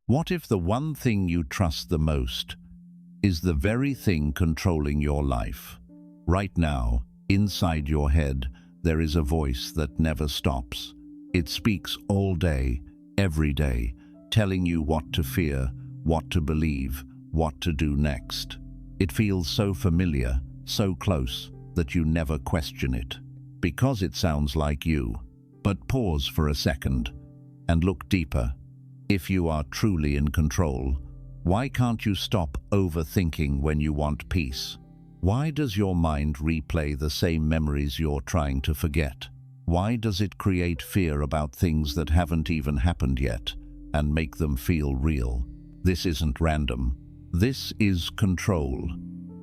What if the one thing you trust the most is the very thing controlling your life? Right now, inside your head, there is a voice that never stops. It speaks all day, every day, telling you what to fear, what to believe, what to do next. It feels so familiar, so close, that you never question it, because it sounds like you. But pause for a second and look deeper. If you are truly in control, why can't you stop overthinking when you want peace? Why does your mind replay the same memories you're trying to forget? Why does it create fear about things that haven't even happened yet and make them feel real? This isn't random. This is control,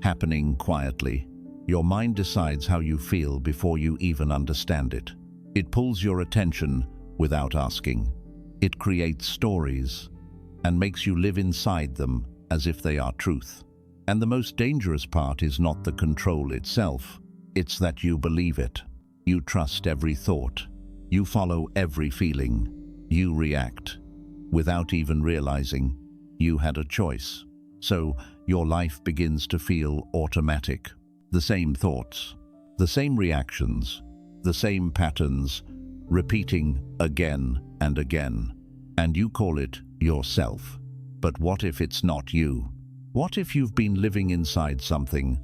happening quietly. Your mind decides how you feel before you even understand it. It pulls your attention without asking. It creates stories and makes you live inside them as if they are truth. And the most dangerous part is not the control itself, it's that you believe it. You trust every thought. You follow every feeling. You react without even realizing you had a choice. So your life begins to feel automatic. The same thoughts, the same reactions, the same patterns, repeating again and again. And you call it yourself. But what if it's not you? What if you've been living inside something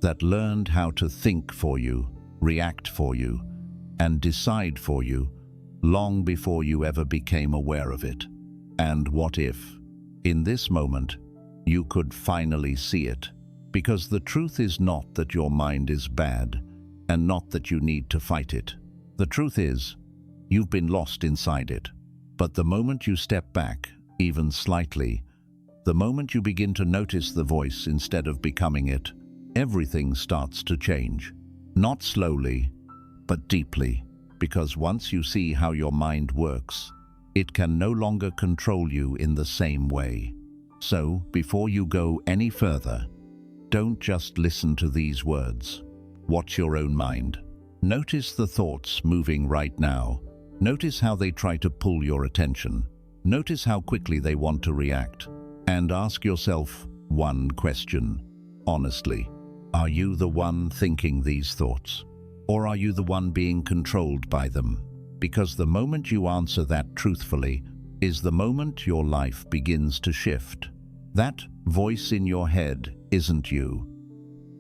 that learned how to think for you, react for you, and decide for you long before you ever became aware of it? And what if, in this moment, you could finally see it? Because the truth is not that your mind is bad, and not that you need to fight it. The truth is, you've been lost inside it. But the moment you step back, even slightly, the moment you begin to notice the voice instead of becoming it, everything starts to change. Not slowly, but deeply. Because once you see how your mind works, it can no longer control you in the same way. So, before you go any further, don't just listen to these words. Watch your own mind. Notice the thoughts moving right now. Notice how they try to pull your attention. Notice how quickly they want to react. And ask yourself one question, honestly. Are you the one thinking these thoughts? Or are you the one being controlled by them? Because the moment you answer that truthfully is the moment your life begins to shift. That voice in your head isn't you.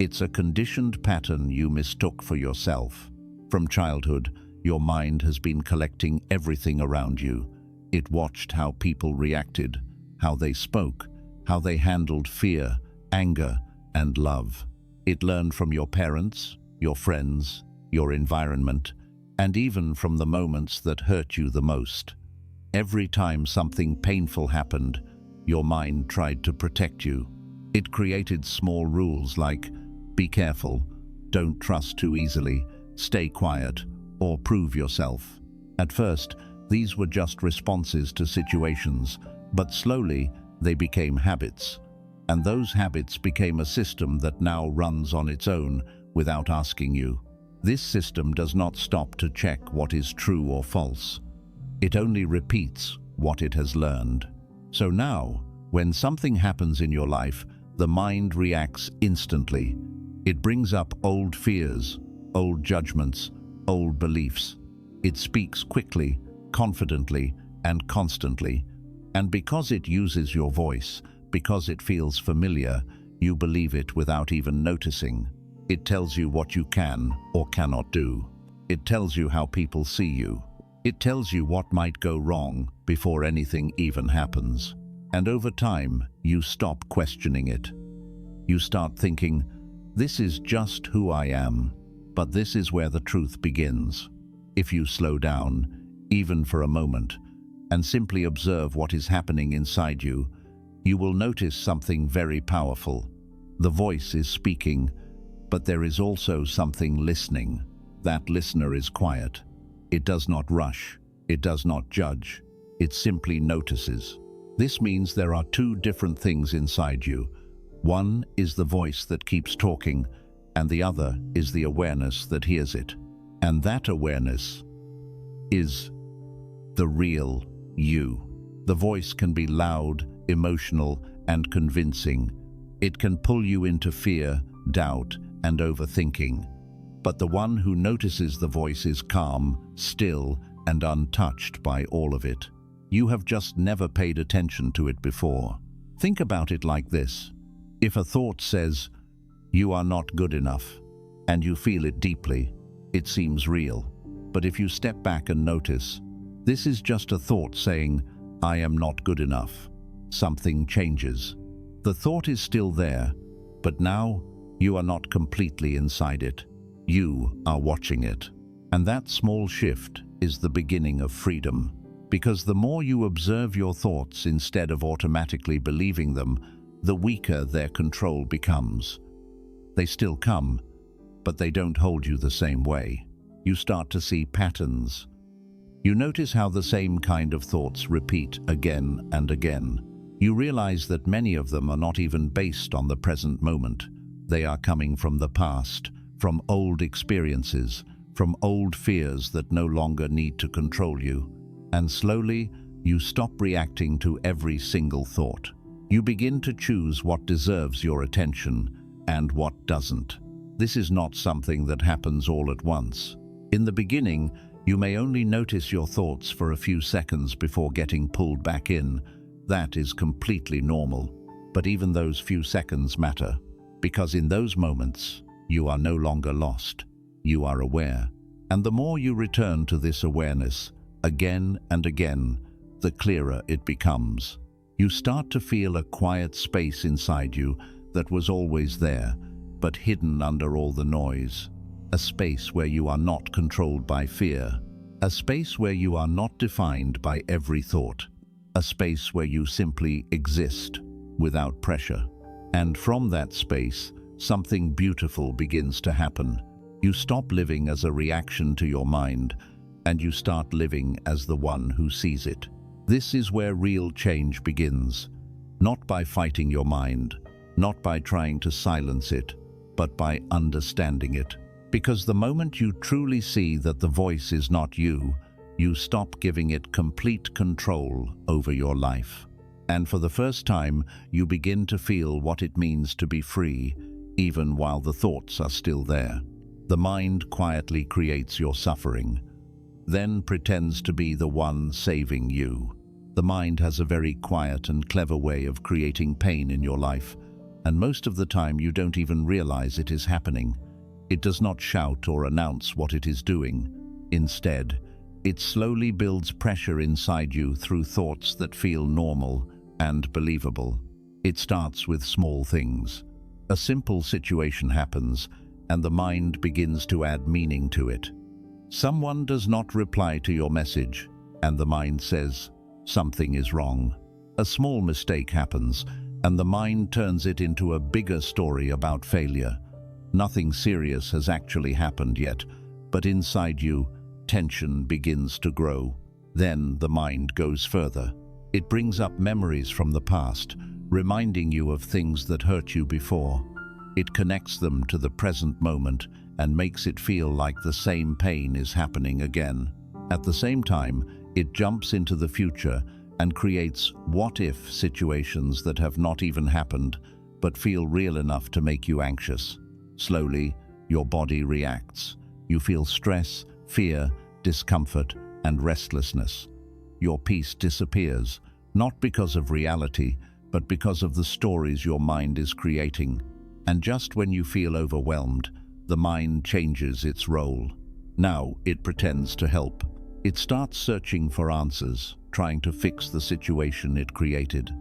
It's a conditioned pattern you mistook for yourself. From childhood, your mind has been collecting everything around you. It watched how people reacted, how they spoke, how they handled fear, anger, and love. It learned from your parents, your friends, your environment, and even from the moments that hurt you the most. Every time something painful happened, your mind tried to protect you. It created small rules like, be careful, don't trust too easily, stay quiet, or prove yourself. At first, these were just responses to situations, but slowly they became habits. And those habits became a system that now runs on its own without asking you. This system does not stop to check what is true or false. It only repeats what it has learned. So now, when something happens in your life, the mind reacts instantly. It brings up old fears, old judgments, old beliefs. It speaks quickly, confidently, and constantly. And because it uses your voice, because it feels familiar, you believe it without even noticing. It tells you what you can or cannot do. It tells you how people see you. It tells you what might go wrong before anything even happens. And over time, you stop questioning it. You start thinking, this is just who I am. But this is where the truth begins. If you slow down, even for a moment, and simply observe what is happening inside you, you will notice something very powerful. The voice is speaking, but there is also something listening. That listener is quiet. It does not rush. It does not judge. It simply notices. This means there are two different things inside you. One is the voice that keeps talking, and the other is the awareness that hears it. And that awareness is the real you. The voice can be loud, emotional, and convincing. It can pull you into fear, doubt, and overthinking. But the one who notices the voice is calm, still, and untouched by all of it. You have just never paid attention to it before. Think about it like this. If a thought says, "You are not good enough," and you feel it deeply, it seems real. But if you step back and notice, this is just a thought saying, "I am not good enough," something changes. The thought is still there, but now you are not completely inside it. You are watching it. And that small shift is the beginning of freedom. Because the more you observe your thoughts instead of automatically believing them, the weaker their control becomes. They still come, but they don't hold you the same way. You start to see patterns. You notice how the same kind of thoughts repeat again and again. You realize that many of them are not even based on the present moment. They are coming from the past, from old experiences, from old fears that no longer need to control you. And slowly, you stop reacting to every single thought. You begin to choose what deserves your attention and what doesn't. This is not something that happens all at once. In the beginning, you may only notice your thoughts for a few seconds before getting pulled back in. That is completely normal. But even those few seconds matter, because in those moments, you are no longer lost. You are aware. And the more you return to this awareness, again and again, the clearer it becomes. You start to feel a quiet space inside you that was always there, but hidden under all the noise. A space where you are not controlled by fear. A space where you are not defined by every thought. A space where you simply exist without pressure. And from that space, something beautiful begins to happen. You stop living as a reaction to your mind, and you start living as the one who sees it. This is where real change begins. Not by fighting your mind, not by trying to silence it, but by understanding it. Because the moment you truly see that the voice is not you, you stop giving it complete control over your life. And for the first time, you begin to feel what it means to be free, even while the thoughts are still there. The mind quietly creates your suffering, then pretends to be the one saving you. The mind has a very quiet and clever way of creating pain in your life, and most of the time you don't even realize it is happening. It does not shout or announce what it is doing. Instead, it slowly builds pressure inside you through thoughts that feel normal and believable. It starts with small things. A simple situation happens, and the mind begins to add meaning to it. Someone does not reply to your message, and the mind says, "Something is wrong." A small mistake happens, and the mind turns it into a bigger story about failure. Nothing serious has actually happened yet, but inside you, tension begins to grow. Then the mind goes further. It brings up memories from the past, reminding you of things that hurt you before. It connects them to the present moment and makes it feel like the same pain is happening again. At the same time, it jumps into the future and creates what-if situations that have not even happened, but feel real enough to make you anxious. Slowly, your body reacts. You feel stress, fear, discomfort, and restlessness. Your peace disappears, not because of reality, but because of the stories your mind is creating. And just when you feel overwhelmed, the mind changes its role. Now it pretends to help. It starts searching for answers, trying to fix the situation it created.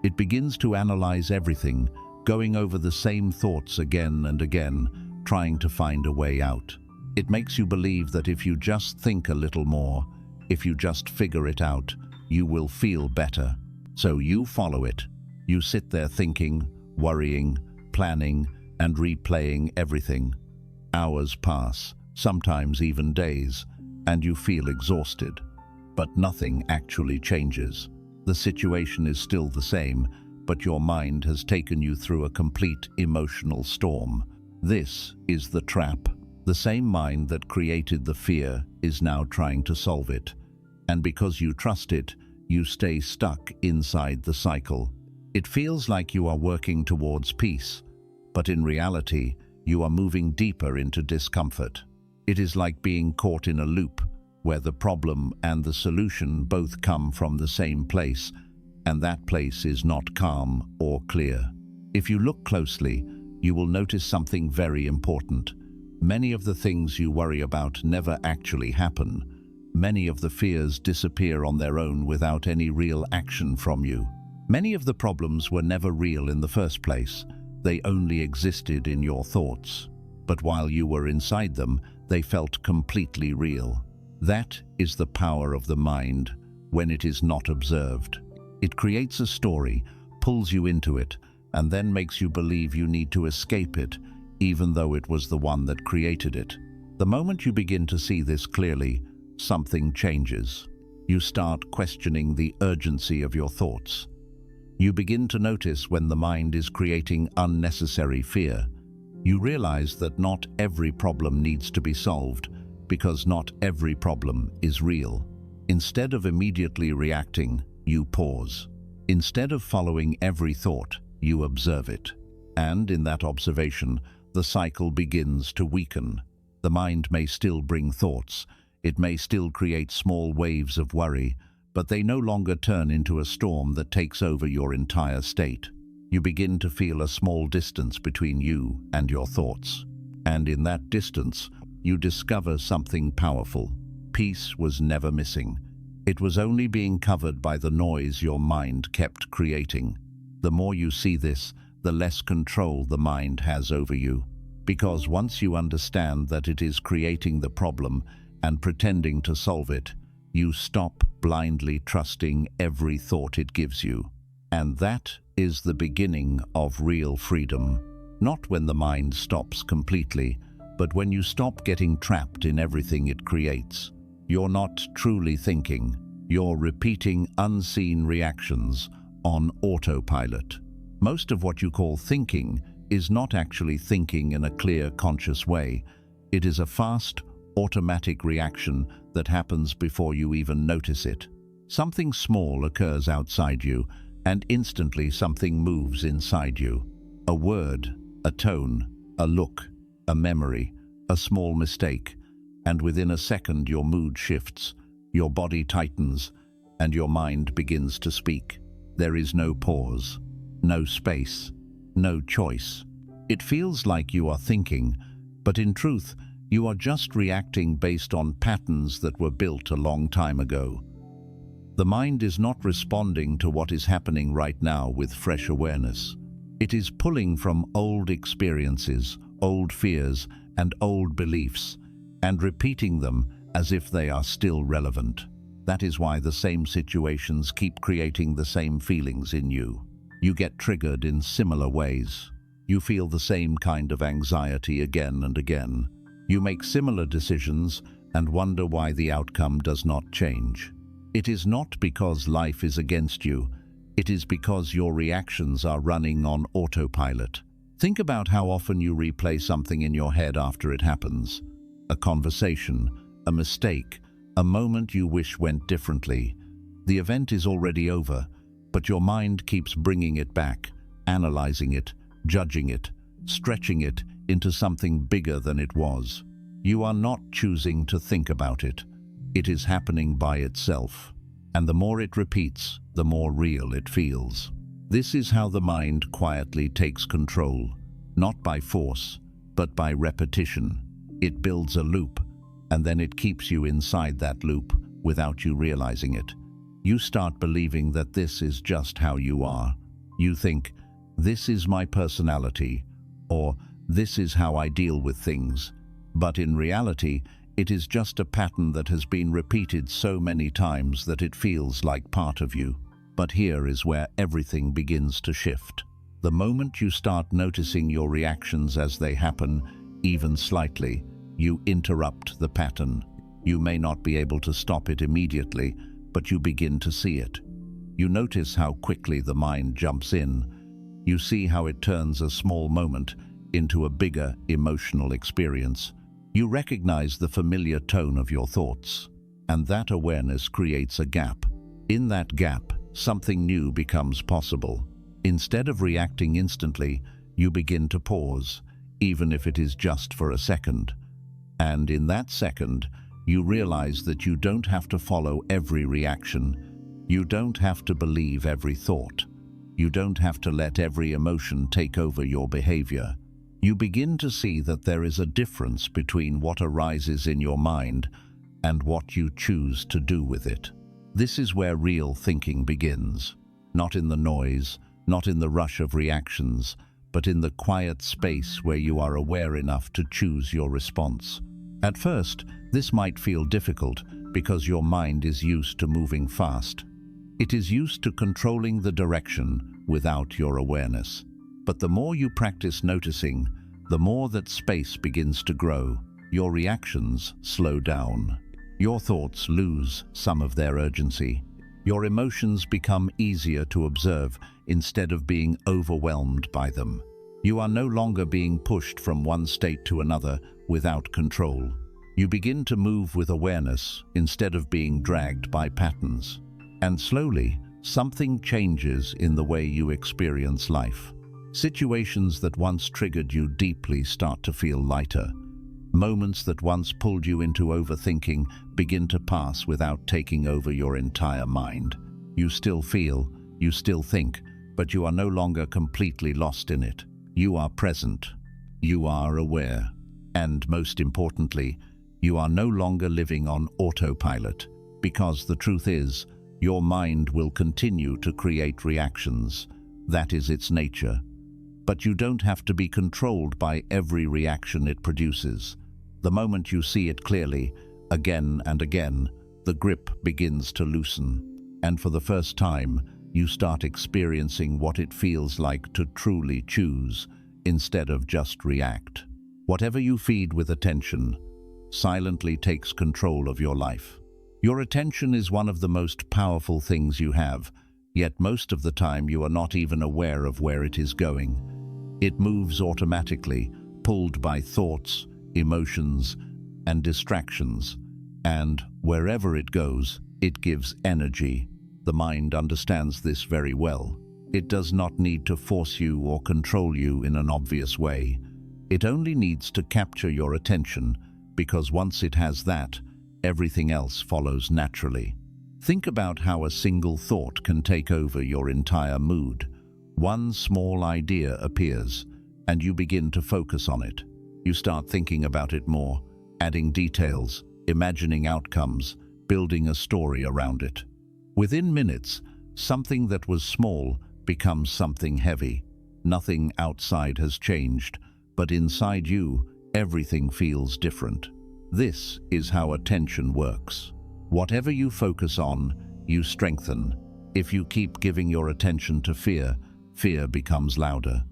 It begins to analyze everything, going over the same thoughts again and again, trying to find a way out. It makes you believe that if you just think a little more, if you just figure it out, you will feel better. So you follow it. You sit there thinking, worrying, planning, and replaying everything. Hours pass, sometimes even days, and you feel exhausted. But nothing actually changes. The situation is still the same, but your mind has taken you through a complete emotional storm. This is the trap. The same mind that created the fear is now trying to solve it. And because you trust it, you stay stuck inside the cycle. It feels like you are working towards peace, but in reality, you are moving deeper into discomfort. It is like being caught in a loop, where the problem and the solution both come from the same place, and that place is not calm or clear. If you look closely, you will notice something very important. Many of the things you worry about never actually happen. Many of the fears disappear on their own without any real action from you. Many of the problems were never real in the first place. They only existed in your thoughts. But while you were inside them, they felt completely real. That is the power of the mind when it is not observed. It creates a story, pulls you into it, and then makes you believe you need to escape it, even though it was the one that created it. The moment you begin to see this clearly, something changes. You start questioning the urgency of your thoughts. You begin to notice when the mind is creating unnecessary fear. You realize that not every problem needs to be solved, because not every problem is real. Instead of immediately reacting, you pause. Instead of following every thought, you observe it. And in that observation, the cycle begins to weaken. The mind may still bring thoughts. It may still create small waves of worry, but they no longer turn into a storm that takes over your entire state. You begin to feel a small distance between you and your thoughts. And in that distance, you discover something powerful. Peace was never missing. It was only being covered by the noise your mind kept creating. The more you see this, the less control the mind has over you. Because once you understand that it is creating the problem and pretending to solve it, you stop blindly trusting every thought it gives you. And that is the beginning of real freedom. Not when the mind stops completely, but when you stop getting trapped in everything it creates. You're not truly thinking. You're repeating unseen reactions on autopilot. Most of what you call thinking is not actually thinking in a clear, conscious way. It is a fast, automatic reaction that happens before you even notice it. Something small occurs outside you, and instantly something moves inside you. A word, a tone, a look, a memory, a small mistake, and within a second your mood shifts, your body tightens, and your mind begins to speak. There is no pause, no space, no choice. It feels like you are thinking, but in truth, you are just reacting based on patterns that were built a long time ago. The mind is not responding to what is happening right now with fresh awareness. It is pulling from old experiences, old fears, and old beliefs, and repeating them as if they are still relevant. That is why the same situations keep creating the same feelings in you. You get triggered in similar ways. You feel the same kind of anxiety again and again. You make similar decisions and wonder why the outcome does not change. It is not because life is against you. It is because your reactions are running on autopilot. Think about how often you replay something in your head after it happens. A conversation, a mistake, a moment you wish went differently. The event is already over, but your mind keeps bringing it back, analyzing it, judging it, stretching it into something bigger than it was. You are not choosing to think about it. It is happening by itself. And the more it repeats, the more real it feels. This is how the mind quietly takes control, not by force, but by repetition. It builds a loop, and then it keeps you inside that loop without you realizing it. You start believing that this is just how you are. You think, this is my personality, or this is how I deal with things. But in reality, it is just a pattern that has been repeated so many times that it feels like part of you. But here is where everything begins to shift. The moment you start noticing your reactions as they happen, even slightly, you interrupt the pattern. You may not be able to stop it immediately, but you begin to see it. You notice how quickly the mind jumps in. You see how it turns a small moment into a bigger emotional experience. You recognize the familiar tone of your thoughts, and that awareness creates a gap. In that gap, something new becomes possible. Instead of reacting instantly, you begin to pause, even if it is just for a second. And in that second, you realize that you don't have to follow every reaction. You don't have to believe every thought. You don't have to let every emotion take over your behavior. You begin to see that there is a difference between what arises in your mind and what you choose to do with it. This is where real thinking begins. Not in the noise, not in the rush of reactions, but in the quiet space where you are aware enough to choose your response. At first, this might feel difficult because your mind is used to moving fast. It is used to controlling the direction without your awareness. But the more you practice noticing, the more that space begins to grow. Your reactions slow down. Your thoughts lose some of their urgency. Your emotions become easier to observe instead of being overwhelmed by them. You are no longer being pushed from one state to another without control. You begin to move with awareness instead of being dragged by patterns. And slowly, something changes in the way you experience life. Situations that once triggered you deeply start to feel lighter. Moments that once pulled you into overthinking begin to pass without taking over your entire mind. You still feel, you still think, but you are no longer completely lost in it. You are present. You are aware. And most importantly, you are no longer living on autopilot, because the truth is, your mind will continue to create reactions. That is its nature. But you don't have to be controlled by every reaction it produces. The moment you see it clearly, again and again, the grip begins to loosen. And for the first time, you start experiencing what it feels like to truly choose, instead of just react. Whatever you feed with attention silently takes control of your life. Your attention is one of the most powerful things you have, yet most of the time you are not even aware of where it is going. It moves automatically, pulled by thoughts, emotions, and distractions. And wherever it goes, it gives energy. The mind understands this very well. It does not need to force you or control you in an obvious way. It only needs to capture your attention, because once it has that, everything else follows naturally. Think about how a single thought can take over your entire mood. One small idea appears, and you begin to focus on it. You start thinking about it more, adding details, imagining outcomes, building a story around it. Within minutes, something that was small becomes something heavy. Nothing outside has changed, but inside you, everything feels different. This is how attention works. Whatever you focus on, you strengthen. If you keep giving your attention to fear, fear becomes louder.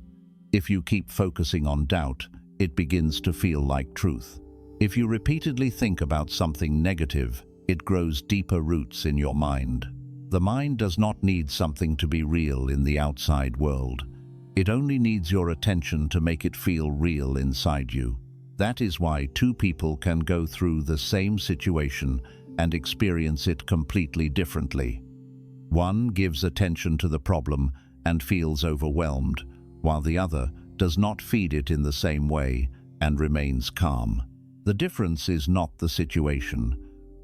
If you keep focusing on doubt, it begins to feel like truth. If you repeatedly think about something negative, it grows deeper roots in your mind. The mind does not need something to be real in the outside world. It only needs your attention to make it feel real inside you. That is why two people can go through the same situation and experience it completely differently. One gives attention to the problem and feels overwhelmed, while the other does not feed it in the same way and remains calm. The difference is not the situation.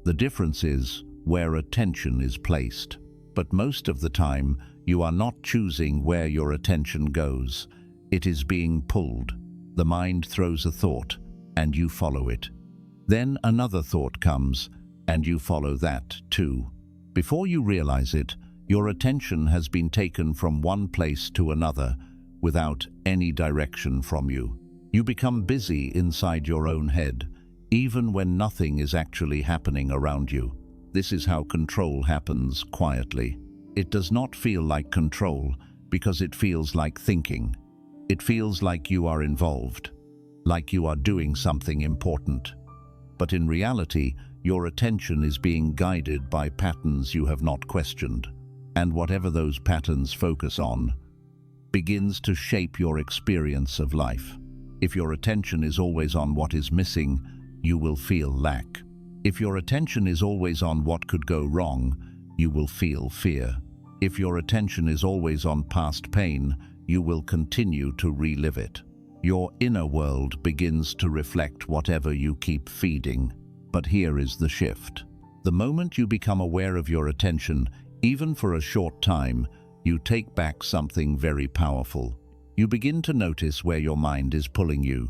The difference is where attention is placed. But most of the time, you are not choosing where your attention goes. It is being pulled. The mind throws a thought, and you follow it. Then another thought comes, and you follow that too. Before you realize it, your attention has been taken from one place to another without any direction from you. You become busy inside your own head, even when nothing is actually happening around you. This is how control happens quietly. It does not feel like control because it feels like thinking. It feels like you are involved, like you are doing something important. But in reality, your attention is being guided by patterns you have not questioned. And whatever those patterns focus on begins to shape your experience of life. If your attention is always on what is missing, you will feel lack. If your attention is always on what could go wrong, you will feel fear. If your attention is always on past pain, you will continue to relive it. Your inner world begins to reflect whatever you keep feeding. But here is the shift. The moment you become aware of your attention, even for a short time, you take back something very powerful. You begin to notice where your mind is pulling you.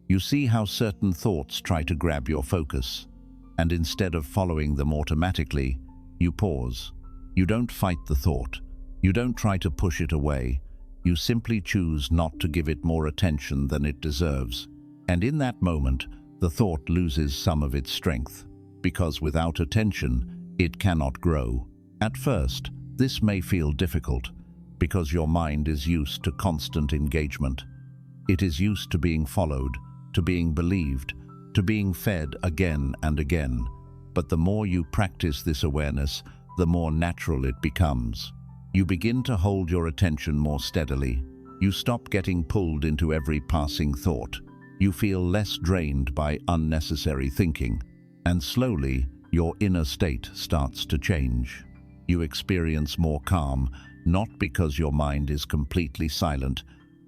You see how certain thoughts try to grab your focus, and instead of following them automatically, you pause. You don't fight the thought. You don't try to push it away. You simply choose not to give it more attention than it deserves. And in that moment, the thought loses some of its strength, because without attention, it cannot grow. At first, this may feel difficult, because your mind is used to constant engagement. It is used to being followed, to being believed, to being fed again and again. But the more you practice this awareness, the more natural it becomes. You begin to hold your attention more steadily. You stop getting pulled into every passing thought. You feel less drained by unnecessary thinking. And slowly, your inner state starts to change. You experience more calm, not because your mind is completely silent,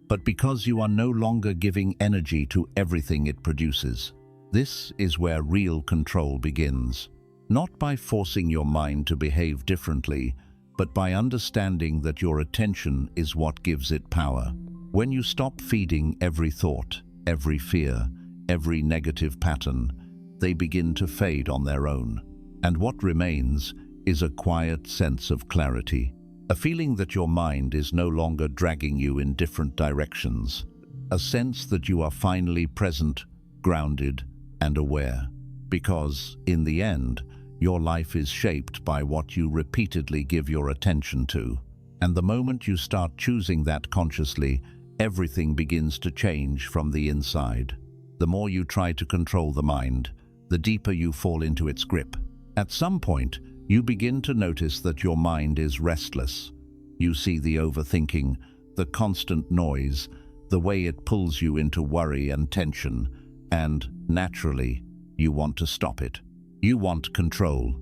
but because you are no longer giving energy to everything it produces. This is where real control begins. Not by forcing your mind to behave differently, but by understanding that your attention is what gives it power. When you stop feeding every thought, every fear, every negative pattern, they begin to fade on their own. And what remains is a quiet sense of clarity, a feeling that your mind is no longer dragging you in different directions, a sense that you are finally present, grounded, and aware. Because, in the end, your life is shaped by what you repeatedly give your attention to. And the moment you start choosing that consciously, everything begins to change from the inside. The more you try to control the mind, the deeper you fall into its grip. At some point, you begin to notice that your mind is restless. You see the overthinking, the constant noise, the way it pulls you into worry and tension, and, naturally, you want to stop it. You want control.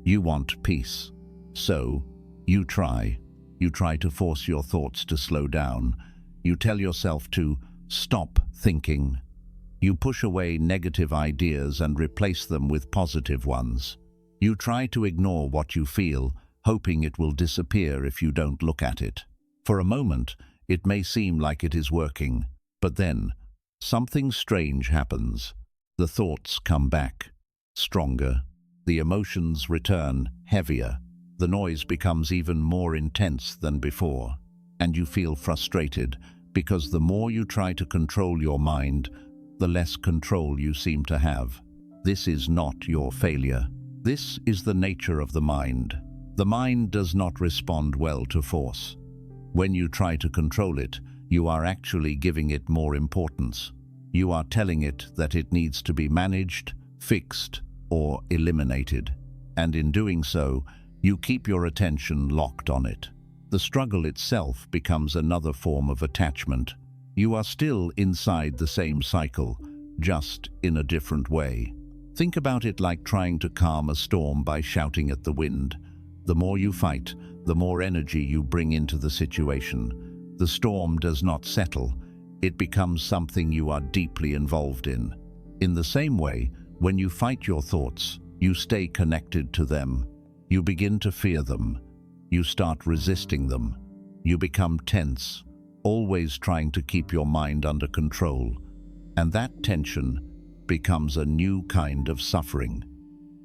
You want peace. So, you try. You try to force your thoughts to slow down. You tell yourself to stop thinking. You push away negative ideas and replace them with positive ones. You try to ignore what you feel, hoping it will disappear if you don't look at it. For a moment, it may seem like it is working, but then, something strange happens. The thoughts come back, stronger. The emotions return, heavier. The noise becomes even more intense than before. And you feel frustrated, because the more you try to control your mind, the less control you seem to have. This is not your failure. This is the nature of the mind. The mind does not respond well to force. When you try to control it, you are actually giving it more importance. You are telling it that it needs to be managed, fixed, or eliminated. And in doing so, you keep your attention locked on it. The struggle itself becomes another form of attachment. You are still inside the same cycle, just in a different way. Think about it like trying to calm a storm by shouting at the wind. The more you fight, the more energy you bring into the situation. The storm does not settle. It becomes something you are deeply involved in. In the same way, when you fight your thoughts, you stay connected to them. You begin to fear them. You start resisting them. You become tense, always trying to keep your mind under control. And that tension becomes a new kind of suffering.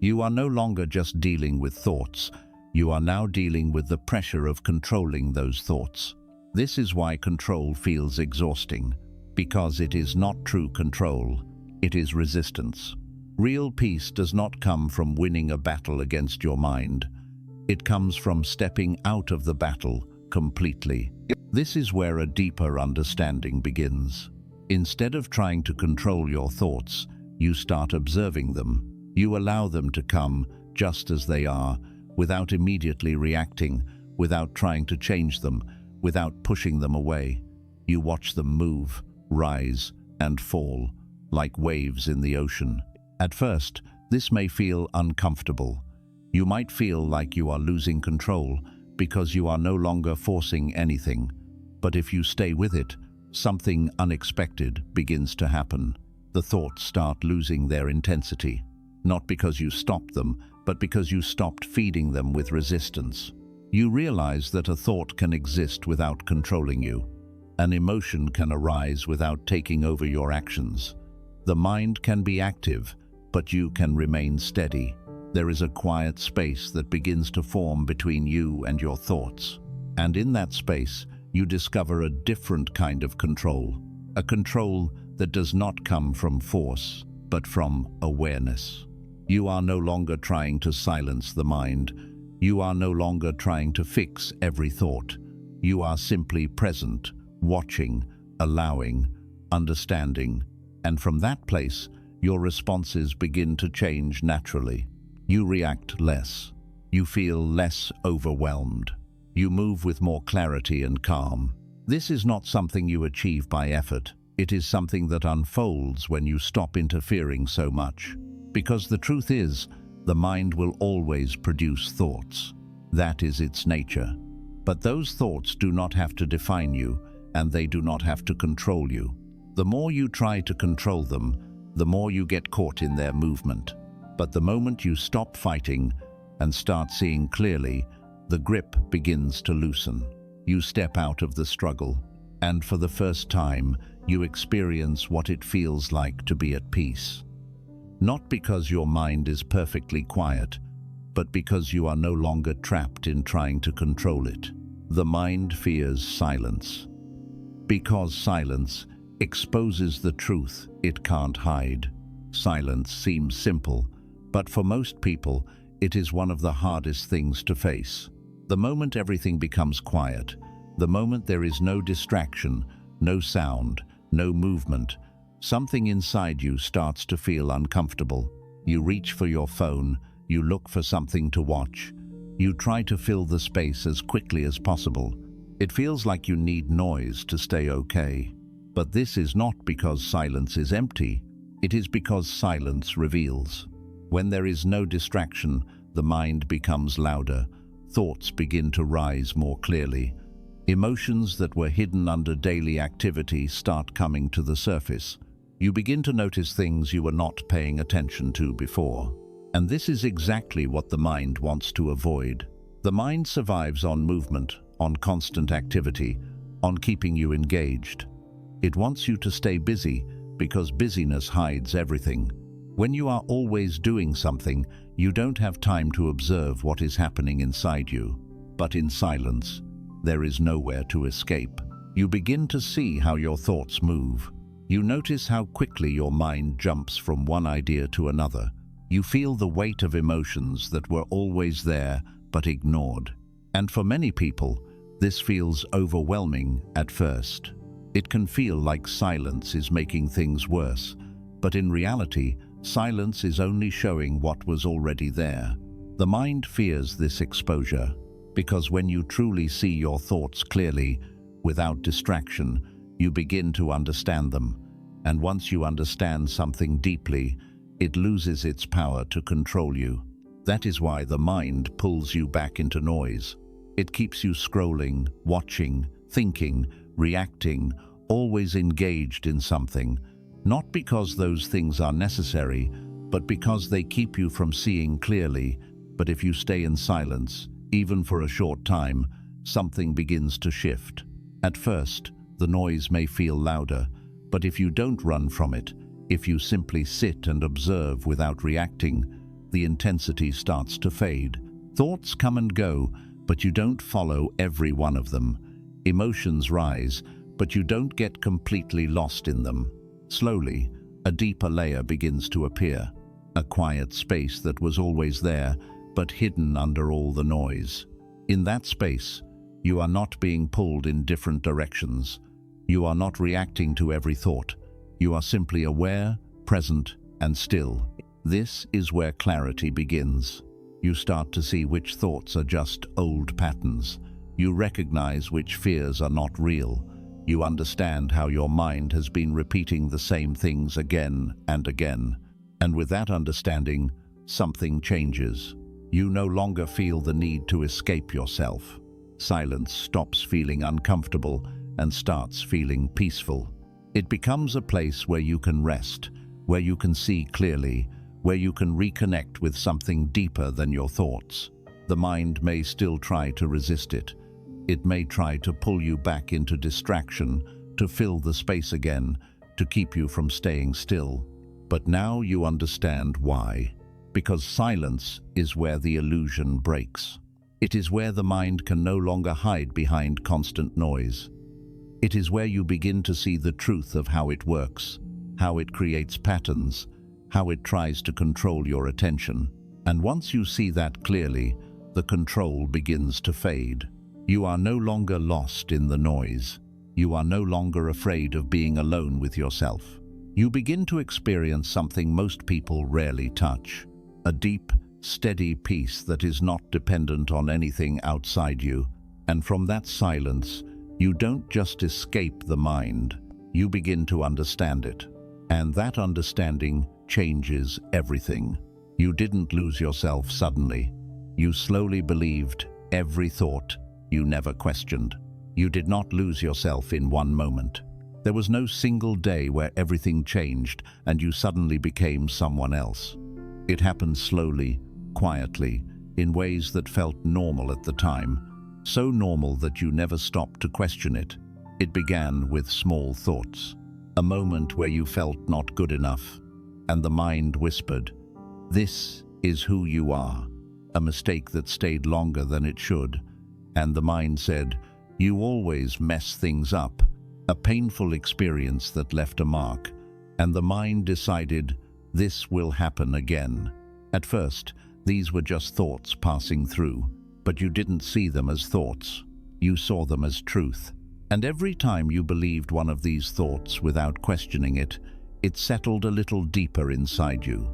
You are no longer just dealing with thoughts. You are now dealing with the pressure of controlling those thoughts. This is why control feels exhausting, because it is not true control. It is resistance. Real peace does not come from winning a battle against your mind. It comes from stepping out of the battle completely. This is where a deeper understanding begins. Instead of trying to control your thoughts, you start observing them. You allow them to come just as they are, without immediately reacting, without trying to change them, without pushing them away. You watch them move, rise, and fall, like waves in the ocean. At first, this may feel uncomfortable. You might feel like you are losing control because you are no longer forcing anything. But if you stay with it, something unexpected begins to happen. The thoughts start losing their intensity, not because you stopped them, but because you stopped feeding them with resistance. You realize that a thought can exist without controlling you. An emotion can arise without taking over your actions. The mind can be active, but you can remain steady. There is a quiet space that begins to form between you and your thoughts. And in that space, you discover a different kind of control. A control that does not come from force, but from awareness. You are no longer trying to silence the mind. You are no longer trying to fix every thought. You are simply present, watching, allowing, understanding. And from that place, your responses begin to change naturally. You react less. You feel less overwhelmed. You move with more clarity and calm. This is not something you achieve by effort. It is something that unfolds when you stop interfering so much. Because the truth is, the mind will always produce thoughts. That is its nature. But those thoughts do not have to define you, and they do not have to control you. The more you try to control them, the more you get caught in their movement. But the moment you stop fighting and start seeing clearly, the grip begins to loosen. You step out of the struggle, and for the first time, you experience what it feels like to be at peace. Not because your mind is perfectly quiet, but because you are no longer trapped in trying to control it. The mind fears silence. Because silence exposes the truth it can't hide. Silence seems simple, but for most people, it is one of the hardest things to face. The moment everything becomes quiet, the moment there is no distraction, no sound, no movement, something inside you starts to feel uncomfortable. You reach for your phone, you look for something to watch. You try to fill the space as quickly as possible. It feels like you need noise to stay okay. But this is not because silence is empty. It is because silence reveals. When there is no distraction, the mind becomes louder. Thoughts begin to rise more clearly. Emotions that were hidden under daily activity start coming to the surface. You begin to notice things you were not paying attention to before. And this is exactly what the mind wants to avoid. The mind survives on movement, on constant activity, on keeping you engaged. It wants you to stay busy because busyness hides everything. When you are always doing something, you don't have time to observe what is happening inside you. But in silence, there is nowhere to escape. You begin to see how your thoughts move. You notice how quickly your mind jumps from one idea to another. You feel the weight of emotions that were always there but ignored. And for many people, this feels overwhelming at first. It can feel like silence is making things worse, but in reality, silence is only showing what was already there. The mind fears this exposure, because when you truly see your thoughts clearly, without distraction, you begin to understand them. And once you understand something deeply, it loses its power to control you. That is why the mind pulls you back into noise. It keeps you scrolling, watching, thinking, reacting, always engaged in something. Not because those things are necessary, but because they keep you from seeing clearly. But if you stay in silence, even for a short time, something begins to shift. At first, the noise may feel louder, but if you don't run from it, if you simply sit and observe without reacting, the intensity starts to fade. Thoughts come and go, but you don't follow every one of them. Emotions rise, but you don't get completely lost in them. Slowly, a deeper layer begins to appear, a quiet space that was always there, but hidden under all the noise. In that space, you are not being pulled in different directions. You are not reacting to every thought. You are simply aware, present, and still. This is where clarity begins. You start to see which thoughts are just old patterns. You recognize which fears are not real. You understand how your mind has been repeating the same things again and again. And with that understanding, something changes. You no longer feel the need to escape yourself. Silence stops feeling uncomfortable and starts feeling peaceful. It becomes a place where you can rest, where you can see clearly, where you can reconnect with something deeper than your thoughts. The mind may still try to resist it. It may try to pull you back into distraction, to fill the space again, to keep you from staying still. But now you understand why. Because silence is where the illusion breaks. It is where the mind can no longer hide behind constant noise. It is where you begin to see the truth of how it works, how it creates patterns, how it tries to control your attention. And once you see that clearly, the control begins to fade. You are no longer lost in the noise. You are no longer afraid of being alone with yourself. You begin to experience something most people rarely touch. A deep, steady peace that is not dependent on anything outside you. And from that silence, you don't just escape the mind, you begin to understand it. And that understanding changes everything. You didn't lose yourself suddenly. You slowly believed every thought you never questioned. You did not lose yourself in one moment. There was no single day where everything changed and you suddenly became someone else. It happened slowly, quietly, in ways that felt normal at the time, so normal that you never stopped to question it. It began with small thoughts, a moment where you felt not good enough, and the mind whispered, "This is who you are," a mistake that stayed longer than it should, and the mind said, "You always mess things up," a painful experience that left a mark, and the mind decided, "This will happen again." At first, these were just thoughts passing through, but you didn't see them as thoughts. You saw them as truth. And every time you believed one of these thoughts without questioning it, it settled a little deeper inside you.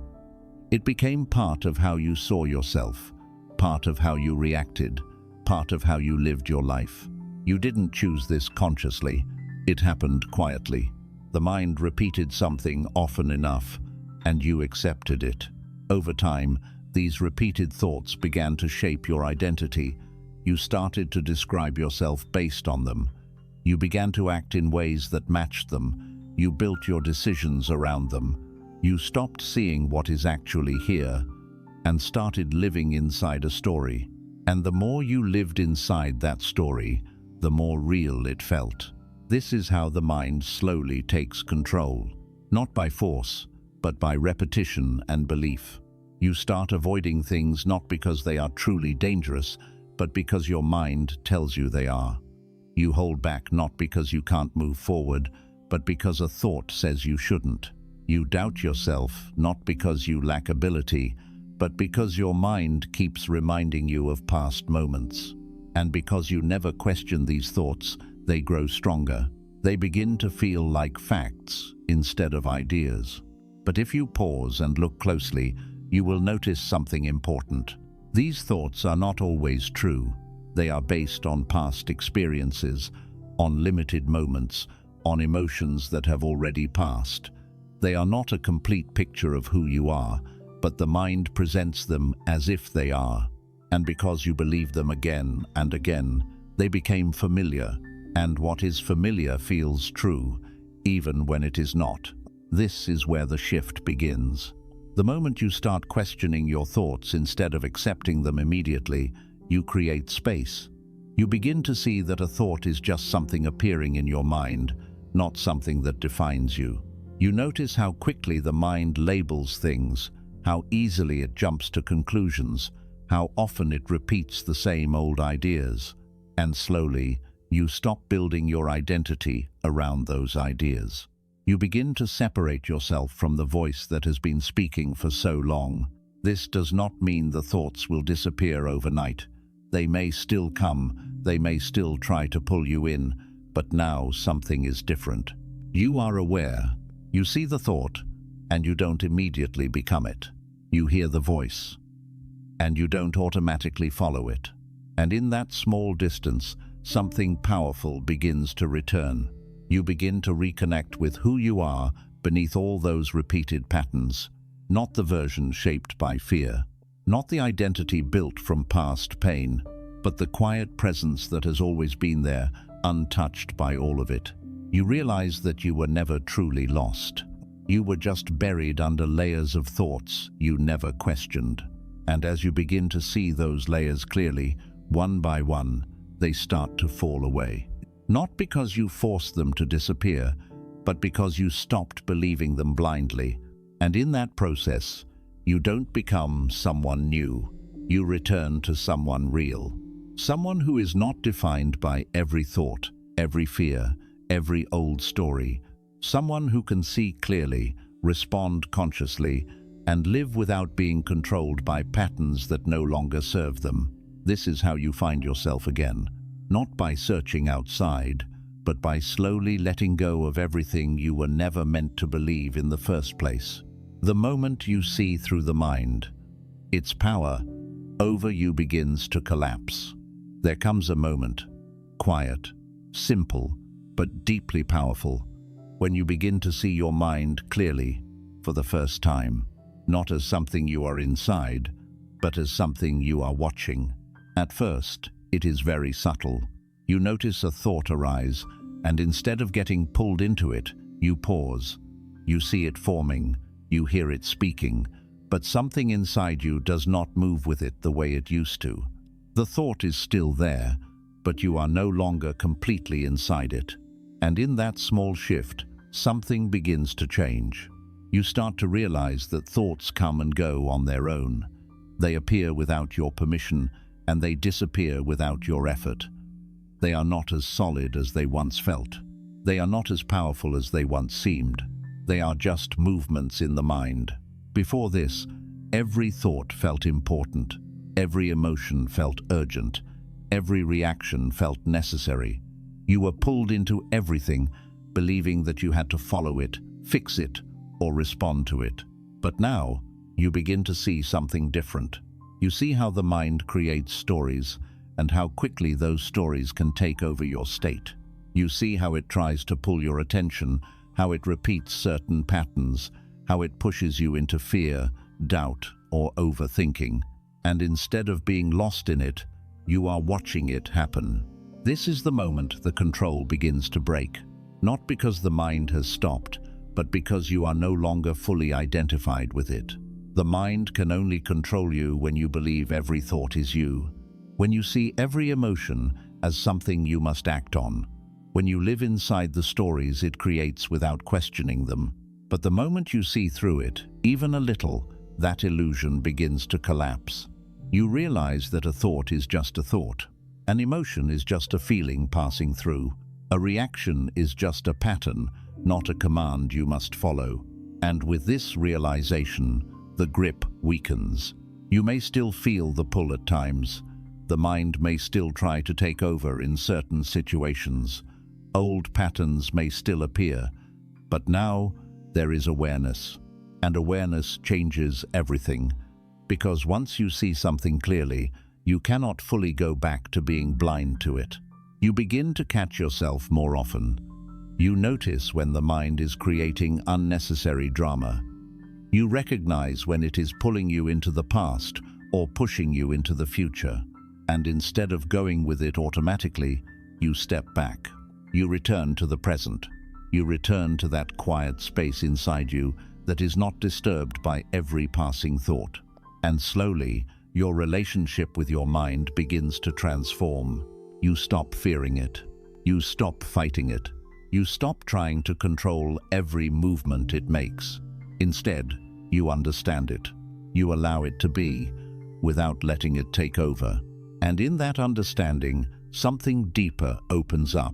It became part of how you saw yourself, part of how you reacted, part of how you lived your life. You didn't choose this consciously. It happened quietly. The mind repeated something often enough, and you accepted it. Over time, these repeated thoughts began to shape your identity. You started to describe yourself based on them. You began to act in ways that matched them. You built your decisions around them. You stopped seeing what is actually here and started living inside a story. And the more you lived inside that story, the more real it felt. This is how the mind slowly takes control, not by force, but by repetition and belief. You start avoiding things not because they are truly dangerous, but because your mind tells you they are. You hold back not because you can't move forward, but because a thought says you shouldn't. You doubt yourself not because you lack ability, but because your mind keeps reminding you of past moments. And because you never question these thoughts, they grow stronger. They begin to feel like facts instead of ideas. But if you pause and look closely, you will notice something important. These thoughts are not always true. They are based on past experiences, on limited moments, on emotions that have already passed. They are not a complete picture of who you are, but the mind presents them as if they are. And because you believe them again and again, they became familiar, and what is familiar feels true, even when it is not. This is where the shift begins. The moment you start questioning your thoughts instead of accepting them immediately, you create space. You begin to see that a thought is just something appearing in your mind, not something that defines you. You notice how quickly the mind labels things, how easily it jumps to conclusions, how often it repeats the same old ideas. And slowly, you stop building your identity around those ideas. You begin to separate yourself from the voice that has been speaking for so long. This does not mean the thoughts will disappear overnight. They may still come, they may still try to pull you in, but now something is different. You are aware. You see the thought, and you don't immediately become it. You hear the voice, and you don't automatically follow it. And in that small distance, something powerful begins to return. You begin to reconnect with who you are beneath all those repeated patterns, not the version shaped by fear, Not the identity built from past pain, but the quiet presence that has always been there, untouched by all of it. You realize that you were never truly lost. You were just buried under layers of thoughts you never questioned. And as you begin to see those layers clearly, one by one, they start to fall away. Not because you forced them to disappear, but because you stopped believing them blindly. And in that process, you don't become someone new. You return to someone real. Someone who is not defined by every thought, every fear, every old story. Someone who can see clearly, respond consciously, and live without being controlled by patterns that no longer serve them. This is how you find yourself again, not by searching outside, but by slowly letting go of everything you were never meant to believe in the first place. The moment you see through the mind, its power over you begins to collapse. There comes a moment, quiet, simple, but deeply powerful, when you begin to see your mind clearly for the first time, not as something you are inside, but as something you are watching. At first, it is very subtle. You notice a thought arise, and instead of getting pulled into it, you pause. You see it forming, you hear it speaking, but something inside you does not move with it the way it used to. The thought is still there, but you are no longer completely inside it. And in that small shift, something begins to change. You start to realize that thoughts come and go on their own. They appear without your permission, and they disappear without your effort. They are not as solid as they once felt. They are not as powerful as they once seemed. They are just movements in the mind. Before this, every thought felt important. Every emotion felt urgent. Every reaction felt necessary. You were pulled into everything, believing that you had to follow it, fix it, or respond to it. But now, you begin to see something different. You see how the mind creates stories, and how quickly those stories can take over your state. You see how it tries to pull your attention, how it repeats certain patterns, how it pushes you into fear, doubt, or overthinking. And instead of being lost in it, you are watching it happen. This is the moment the control begins to break. Not because the mind has stopped, but because you are no longer fully identified with it. The mind can only control you when you believe every thought is you, when you see every emotion as something you must act on, when you live inside the stories it creates without questioning them. But the moment you see through it, even a little, that illusion begins to collapse. You realize that a thought is just a thought. An emotion is just a feeling passing through. A reaction is just a pattern, not a command you must follow. And with this realization, the grip weakens. You may still feel the pull at times. The mind may still try to take over in certain situations. Old patterns may still appear. But now, there is awareness. And awareness changes everything. Because once you see something clearly, you cannot fully go back to being blind to it. You begin to catch yourself more often. You notice when the mind is creating unnecessary drama. You recognize when it is pulling you into the past or pushing you into the future. And instead of going with it automatically, you step back. You return to the present. You return to that quiet space inside you that is not disturbed by every passing thought. And slowly, your relationship with your mind begins to transform. You stop fearing it. You stop fighting it. You stop trying to control every movement it makes. Instead, you understand it. You allow it to be, without letting it take over. And in that understanding, something deeper opens up.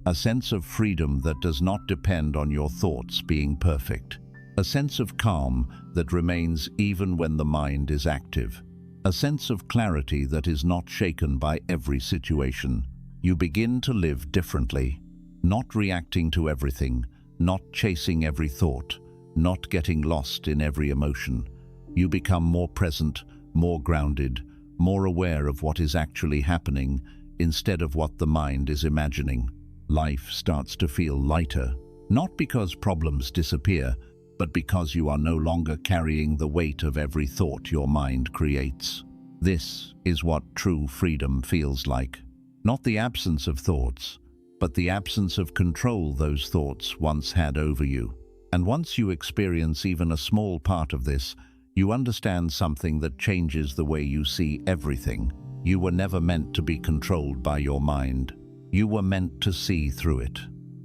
A sense of freedom that does not depend on your thoughts being perfect. A sense of calm that remains even when the mind is active. A sense of clarity that is not shaken by every situation. You begin to live differently, not reacting to everything, not chasing every thought, not getting lost in every emotion. You become more present, more grounded, more aware of what is actually happening instead of what the mind is imagining. Life starts to feel lighter, not because problems disappear, but because you are no longer carrying the weight of every thought your mind creates. This is what true freedom feels like. Not the absence of thoughts, but the absence of control those thoughts once had over you. And once you experience even a small part of this, you understand something that changes the way you see everything. You were never meant to be controlled by your mind. You were meant to see through it.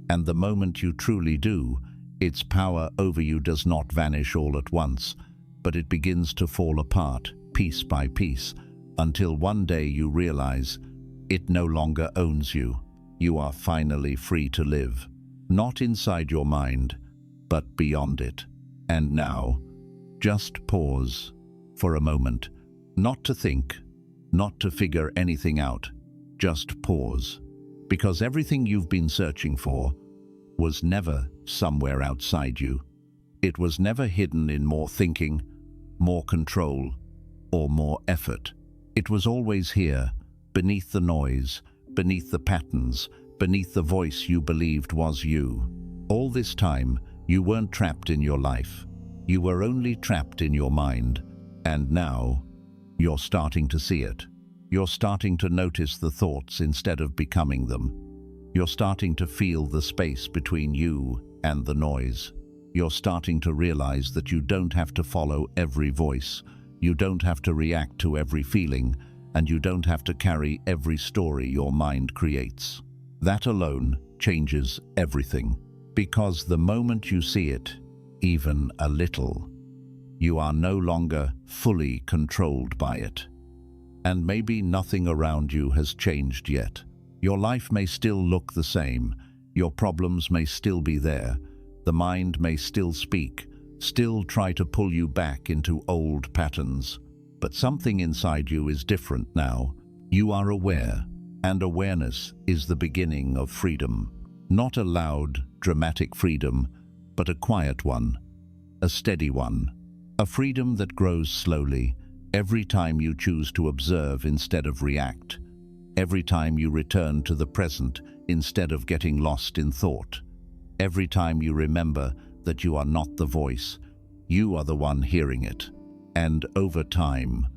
And the moment you truly do, its power over you does not vanish all at once, but it begins to fall apart, piece by piece, until one day you realize it no longer owns you. You are finally free to live, not inside your mind, but beyond it. And now, just pause for a moment, not to think, not to figure anything out, just pause. Because everything you've been searching for was never somewhere outside you. It was never hidden in more thinking, more control, or more effort. It was always here, beneath the noise, beneath the patterns, beneath the voice you believed was you. All this time, you weren't trapped in your life. You were only trapped in your mind. And now, you're starting to see it. You're starting to notice the thoughts instead of becoming them. You're starting to feel the space between you and the noise. You're starting to realize that you don't have to follow every voice. You don't have to react to every feeling, and you don't have to carry every story your mind creates. That alone changes everything. Because the moment you see it, even a little, you are no longer fully controlled by it. And maybe nothing around you has changed yet. Your life may still look the same. Your problems may still be there. The mind may still speak, still try to pull you back into old patterns. But something inside you is different now. You are aware, and awareness is the beginning of freedom. Not a loud, dramatic freedom, but a quiet one, a steady one. A freedom that grows slowly, every time you choose to observe instead of react. Every time you return to the present instead of getting lost in thought. Every time you remember that you are not the voice, you are the one hearing it. And over time,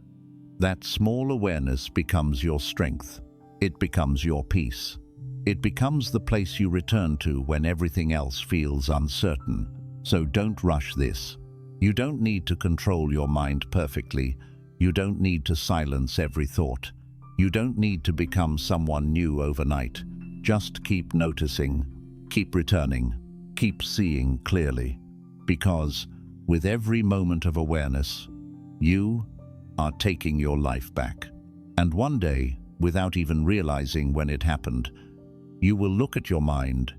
that small awareness becomes your strength. It becomes your peace. It becomes the place you return to when everything else feels uncertain. So don't rush this. You don't need to control your mind perfectly. You don't need to silence every thought. You don't need to become someone new overnight. Just keep noticing, keep returning, keep seeing clearly. Because with every moment of awareness, you are taking your life back. And one day, without even realizing when it happened, you will look at your mind,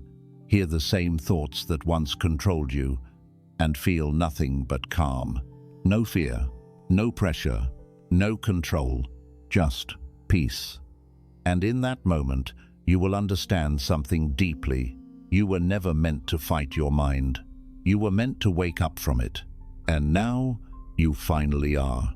hear the same thoughts that once controlled you, and feel nothing but calm. No fear, no pressure, no control, just peace. And in that moment, you will understand something deeply. You were never meant to fight your mind. You were meant to wake up from it. And now, you finally are.